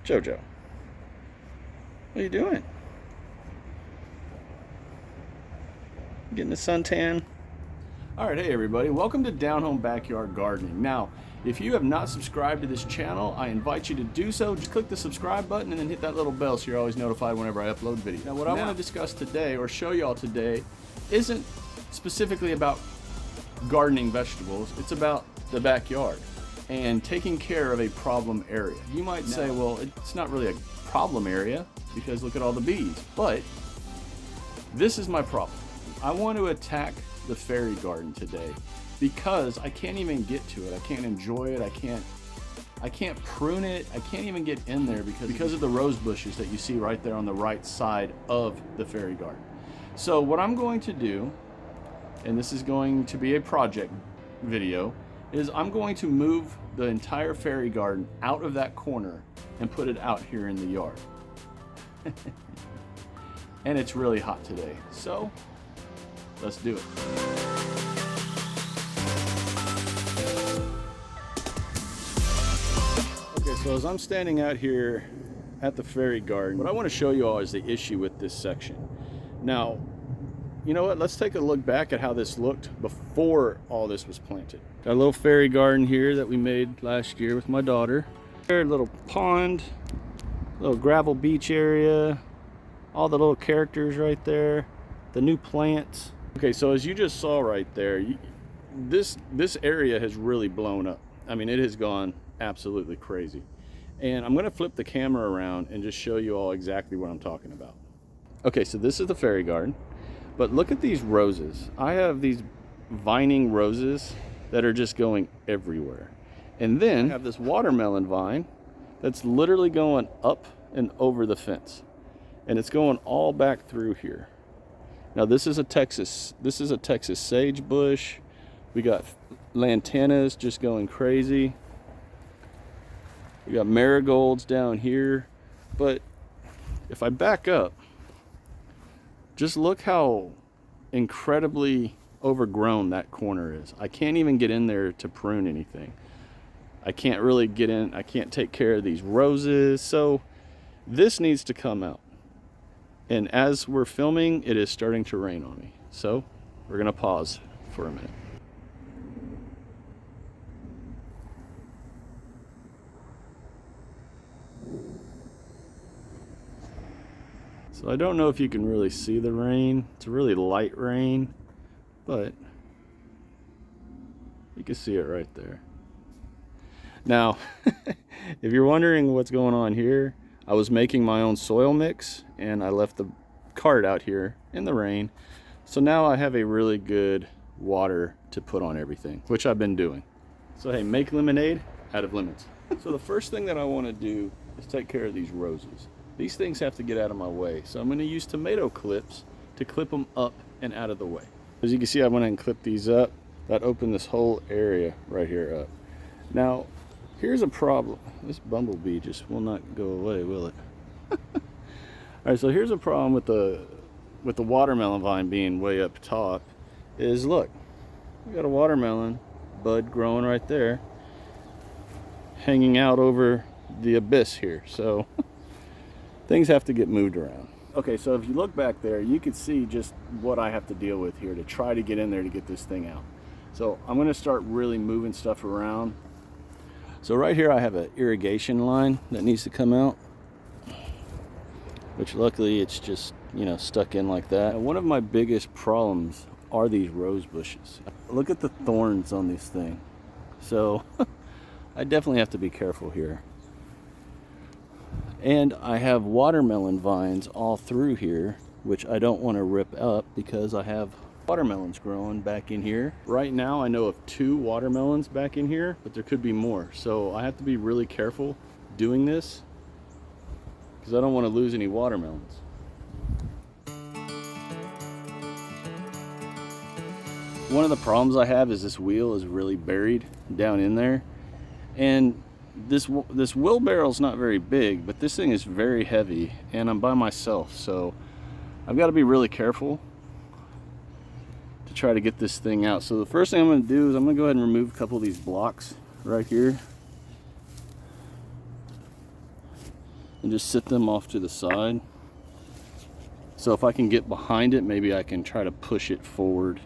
Jojo, what are you doing? Getting a suntan? Alright, hey everybody, welcome to Down Home Backyard Gardening. Now, if you have not subscribed to this channel, I invite you to do so. Just click the subscribe button and then hit that little bell so you're always notified whenever I upload videos. Now, what I want to discuss today, or show y'all today, isn't specifically about gardening vegetables. It's about the backyard and taking care of a problem area. You might say, well, it's not really a problem area because look at all the bees. But this is my problem. I want to attack the fairy garden today because I can't even get to it. I can't enjoy it. I can't prune it. I can't even get in there because of the rose bushes that you see right there on the right side of the fairy garden. So what I'm going to do, and this is going to be a project video, is I'm going to move the entire fairy garden out of that corner and put it out here in the yard. And it's really hot today, so let's do it. Okay, so as I'm standing out here at the fairy garden, what I want to show you all is the issue with this section. Now, you know what? Let's take a look back at how this looked before all this was planted. Got a little fairy garden here that we made last year with my daughter. There, a little pond, little gravel beach area, all the little characters right there, the new plants. Okay, so as you just saw right there, this area has really blown up. I mean, it has gone absolutely crazy. And I'm going to flip the camera around and just show you all exactly what I'm talking about. Okay, so this is the fairy garden. But look at these roses. I have these vining roses that are just going everywhere. And then I have this watermelon vine that's literally going up and over the fence. And it's going all back through here. Now this is a Texas sage bush. We got lantanas just going crazy. We got marigolds down here. But if I back up, just look how incredibly overgrown that corner is. I can't even get in there to prune anything. I can't really get in. I can't take care of these roses. So this needs to come out. And as we're filming, it is starting to rain on me. So we're going to pause for a minute. So I don't know if you can really see the rain. It's a really light rain, but you can see it right there. Now, if you're wondering what's going on here, I was making my own soil mix and I left the cart out here in the rain. So now I have a really good water to put on everything, which I've been doing. So hey, make lemonade out of lemons. So the first thing that I want to do is take care of these roses. These things have to get out of my way. So I'm going to use tomato clips to clip them up and out of the way. As you can see, I went ahead and clipped these up. That opened this whole area right here up. Now, here's a problem. This bumblebee just will not go away, will it? All right, so here's a problem with the watermelon vine being way up top is, look, we got a watermelon bud growing right there, hanging out over the abyss here. So things have to get moved around. Okay, so if you look back there, you can see just what I have to deal with here to try to get in there to get this thing out. So I'm going to start really moving stuff around. So right here I have an irrigation line that needs to come out, which luckily it's just, you know, stuck in like that. And one of my biggest problems are these rose bushes. Look at the thorns on this thing. So I definitely have to be careful here. And I have watermelon vines all through here, which I don't want to rip up because I have watermelons growing back in here. Right now I know of 2 watermelons back in here, but there could be more. So I have to be really careful doing this because I don't want to lose any watermelons. One of the problems I have is this wheel is really buried down in there. And this wheelbarrow's not very big, but this thing is very heavy and I'm by myself, so I've got to be really careful to try to get this thing out. So the first thing I'm going to do is I'm going to go ahead and remove a couple of these blocks right here. and just sit them off to the side. So if I can get behind it, maybe I can try to push it forward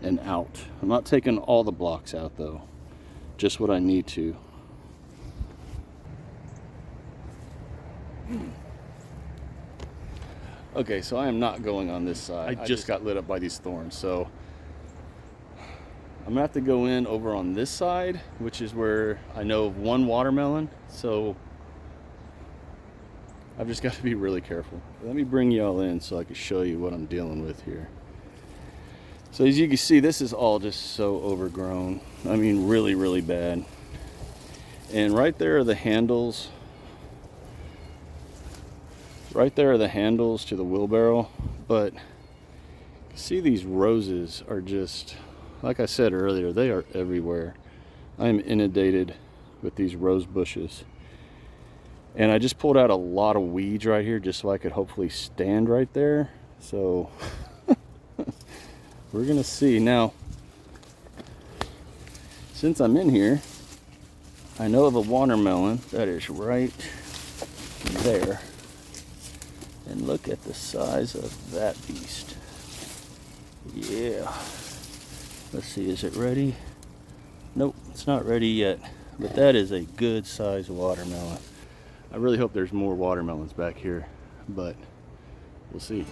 and out. I'm not taking all the blocks out though, just what I need to. Okay, so I am not going on this side. I just got lit up by these thorns, so I'm gonna have to go in over on this side, which is where I know of one watermelon, so I've just got to be really careful. Let me bring y'all in so I can show you what I'm dealing with here. So as you can see, this is all just so overgrown. I mean, really, really bad. And right there are the handles. Right there are the handles to the wheelbarrow, but see, these roses are just, like I said earlier, they are everywhere. I am inundated with these rose bushes. And I just pulled out a lot of weeds right here just so I could hopefully stand right there. So we're gonna see. Now, since I'm in here, I know of a watermelon that is right there. And look at the size of that beast. Yeah. Let's see, is it ready? Nope, it's not ready yet. But that is a good sized watermelon. I really hope there's more watermelons back here, but we'll see.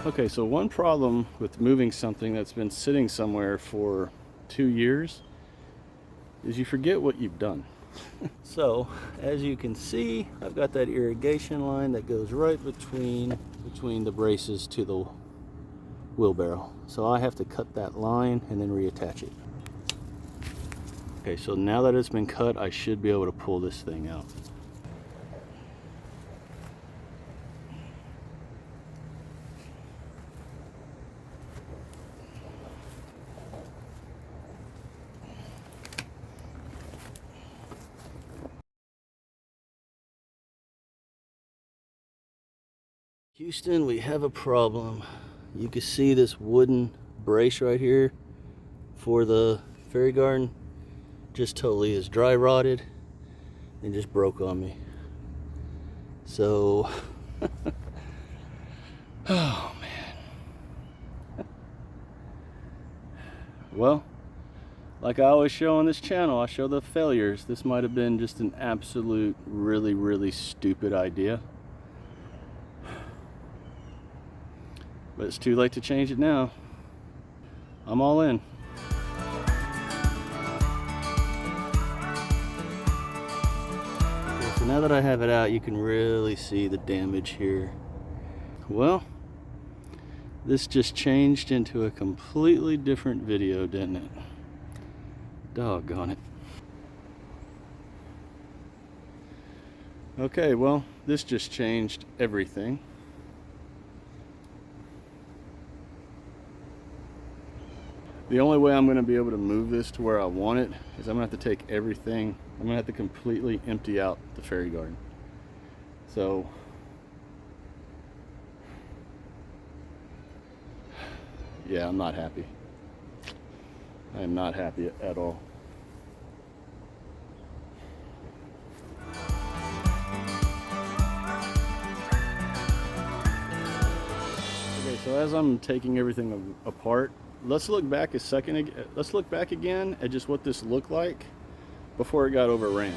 Okay, so one problem with moving something that's been sitting somewhere for 2 years is you forget what you've done. So as you can see, I've got that irrigation line that goes right between the braces to the wheelbarrow. So I have to cut that line and then reattach it. Okay, so now that it's been cut, I should be able to pull this thing out. Houston, we have a problem. You can see this wooden brace right here for the fairy garden just totally is dry rotted and just broke on me. So, oh man. Well, like I always show on this channel, I show the failures. This might have been just an absolute really, really stupid idea. But it's too late to change it now. I'm all in. Okay, so now that I have it out, you can really see the damage here. Well, this just changed into a completely different video, didn't it? Doggone it. Okay, well, this just changed everything. The only way I'm going to be able to move this to where I want it is I'm going to have to take everything. I'm going to have to completely empty out the fairy garden. So, yeah, I'm not happy. I am not happy at all. Okay, so as I'm taking everything apart, let's look back a second. Let's look back again at just what this looked like before it got overran.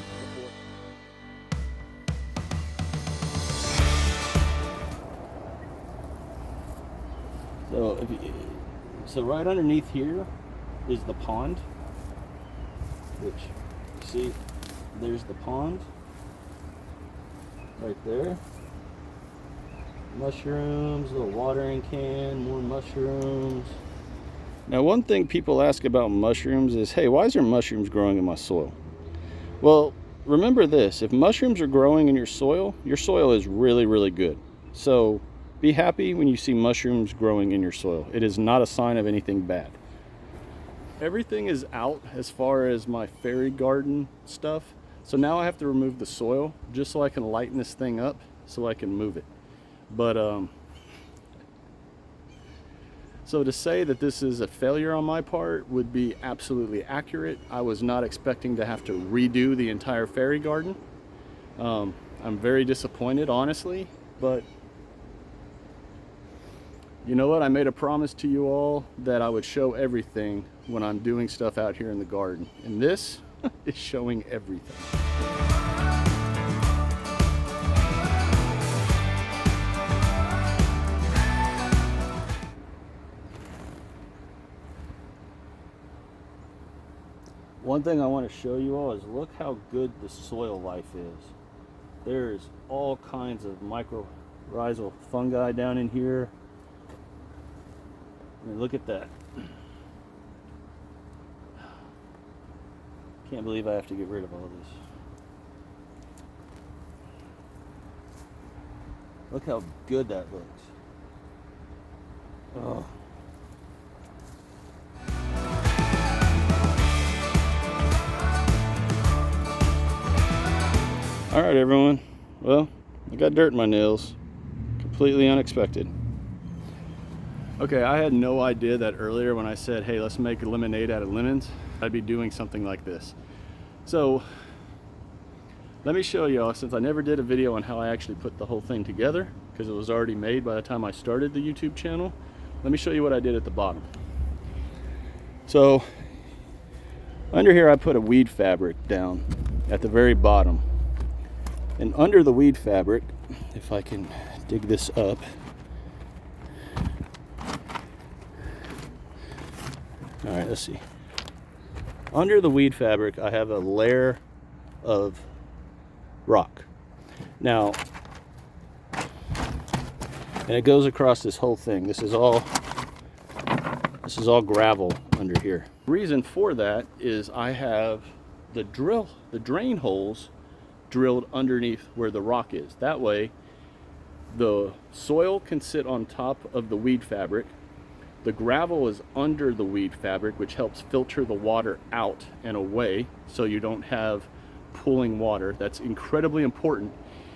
So right underneath here is the pond, which you see, there's the pond right there. Mushrooms, little watering can, more mushrooms. Now, one thing people ask about mushrooms is, hey, why is there mushrooms growing in my soil? Well, remember this, if mushrooms are growing in your soil is really, really good. So be happy when you see mushrooms growing in your soil. It is not a sign of anything bad. Everything is out as far as my fairy garden stuff. So now I have to remove the soil just so I can lighten this thing up so I can move it. But So to say that this is a failure on my part would be absolutely accurate. I was not expecting to have to redo the entire fairy garden. I'm very disappointed, honestly, but you know what? I made a promise to you all that I would show everything when I'm doing stuff out here in the garden. And this is showing everything. One thing I want to show you all is look how good the soil life is. There's all kinds of mycorrhizal fungi down in here. I mean, look at that. Can't believe I have to get rid of all this. Look how good that looks. Oh. All right, everyone. Well, I got dirt in my nails. Completely unexpected. Okay, I had no idea that earlier when I said, hey, let's make lemonade out of lemons, I'd be doing something like this. So let me show y'all, since I never did a video on how I actually put the whole thing together, because it was already made by the time I started the YouTube channel, let me show you what I did at the bottom. So under here I put a weed fabric down at the very bottom. And under the weed fabric, if I can dig this up, all right, let's see. Under the weed fabric, I have a layer of rock. Now, and it goes across this whole thing. This is all gravel under here. The reason for that is I have the drain holes drilled underneath where the rock is. That way, the soil can sit on top of the weed fabric. The gravel is under the weed fabric, which helps filter the water out and away so you don't have pooling water. That's incredibly important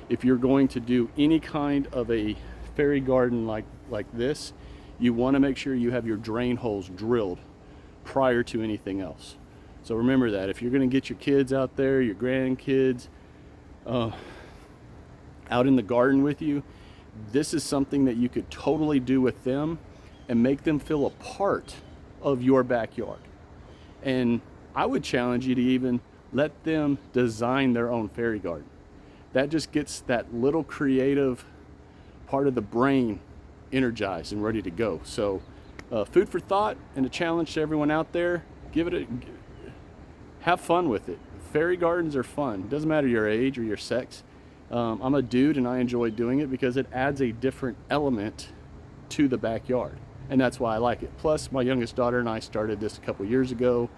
if you're going to do any kind of a fairy garden like this. You want to make sure you have your drain holes drilled prior to anything else. So remember that. If you're going to get your kids out there, your grandkids, out in the garden with you, this is something that you could totally do with them and make them feel a part of your backyard. And I would challenge you to even let them design their own fairy garden. That just gets that little creative part of the brain energized and ready to go. So food for thought and a challenge to everyone out there. Have fun with it. Fairy gardens are fun. It doesn't matter your age or your sex. I'm a dude and I enjoy doing it because it adds a different element to the backyard. And that's why I like it. Plus, my youngest daughter and I started this a couple years ago,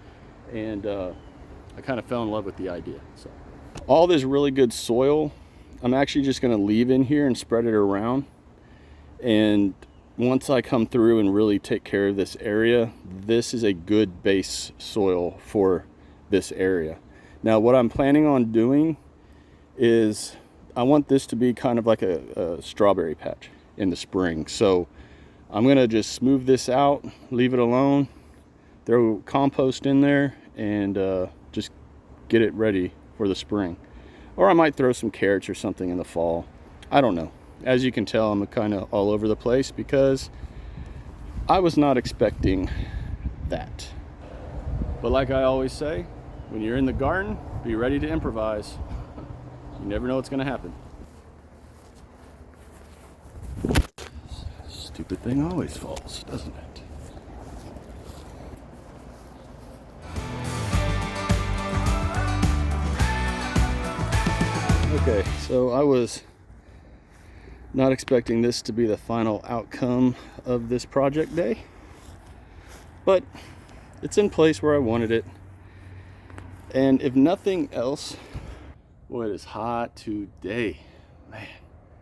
and I kind of fell in love with the idea. So, all this really good soil, I'm actually just going to leave in here and spread it around. And once I come through and really take care of this area, this is a good base soil for this area. Now, what I'm planning on doing is I want this to be kind of like a strawberry patch in the spring. So I'm gonna just smooth this out, leave it alone, throw compost in there, and just get it ready for the spring. Or I might throw some carrots or something in the fall. I don't know. As you can tell, I'm kind of all over the place because I was not expecting that. But like I always say, when you're in the garden, be ready to improvise. You never know what's going to happen. Stupid thing always falls, doesn't it? Okay, so I was not expecting this to be the final outcome of this project day, but it's in place where I wanted it. And if nothing else, boy, it is hot today, man.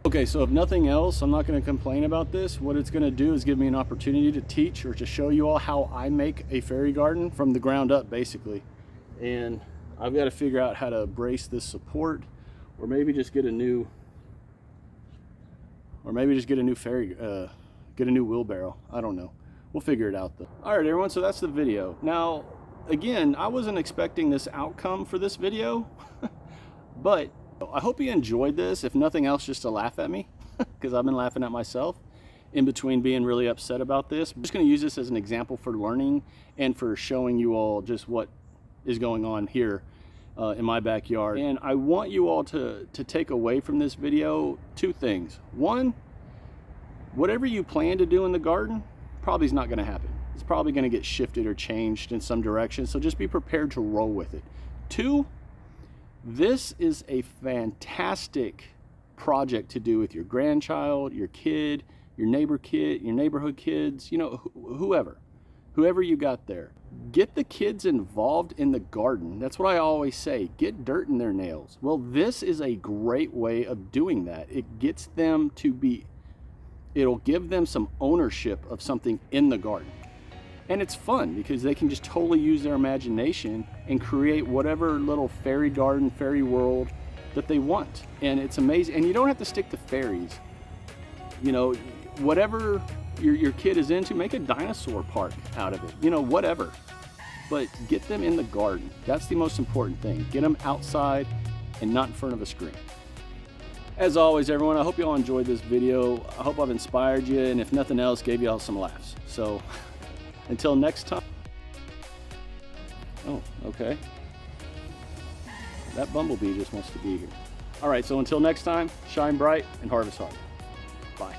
Okay, so if nothing else, I'm not going to complain about this. What it's going to do is give me an opportunity to teach or to show you all how I make a fairy garden from the ground up, basically. And I've got to figure out how to brace this support, or maybe just get a new, get a new wheelbarrow. I don't know. We'll figure it out though. All right, everyone, so that's the video. Now, again, I wasn't expecting this outcome for this video, but I hope you enjoyed this, if nothing else, just to laugh at me, because I've been laughing at myself in between being really upset about this. I'm just gonna use this as an example for learning and for showing you all just what is going on here in my backyard. And I want you all to take away from this video two things. One, whatever you plan to do in the garden probably is not going to happen. It's probably going to get shifted or changed in some direction, so just be prepared to roll with it. Two, this is a fantastic project to do with your grandchild, your kid, your neighborhood kids, you know, whoever you got there. Get the kids involved in the garden. That's what I always say, get dirt in their nails. Well, this is a great way of doing that. It gets them to be, it'll give them some ownership of something in the garden. And it's fun because they can just totally use their imagination and create whatever little fairy garden, fairy world that they want. And it's amazing. And you don't have to stick to fairies. You know, whatever your kid is into, make a dinosaur park out of it, you know, whatever. But get them in the garden. That's the most important thing. Get them outside and not in front of a screen. As always, everyone, I hope you all enjoyed this video. I hope I've inspired you, and if nothing else, gave you all some laughs. So until next time. Oh, okay. That bumblebee just wants to be here. All right, so until next time, shine bright and harvest hard. Bye.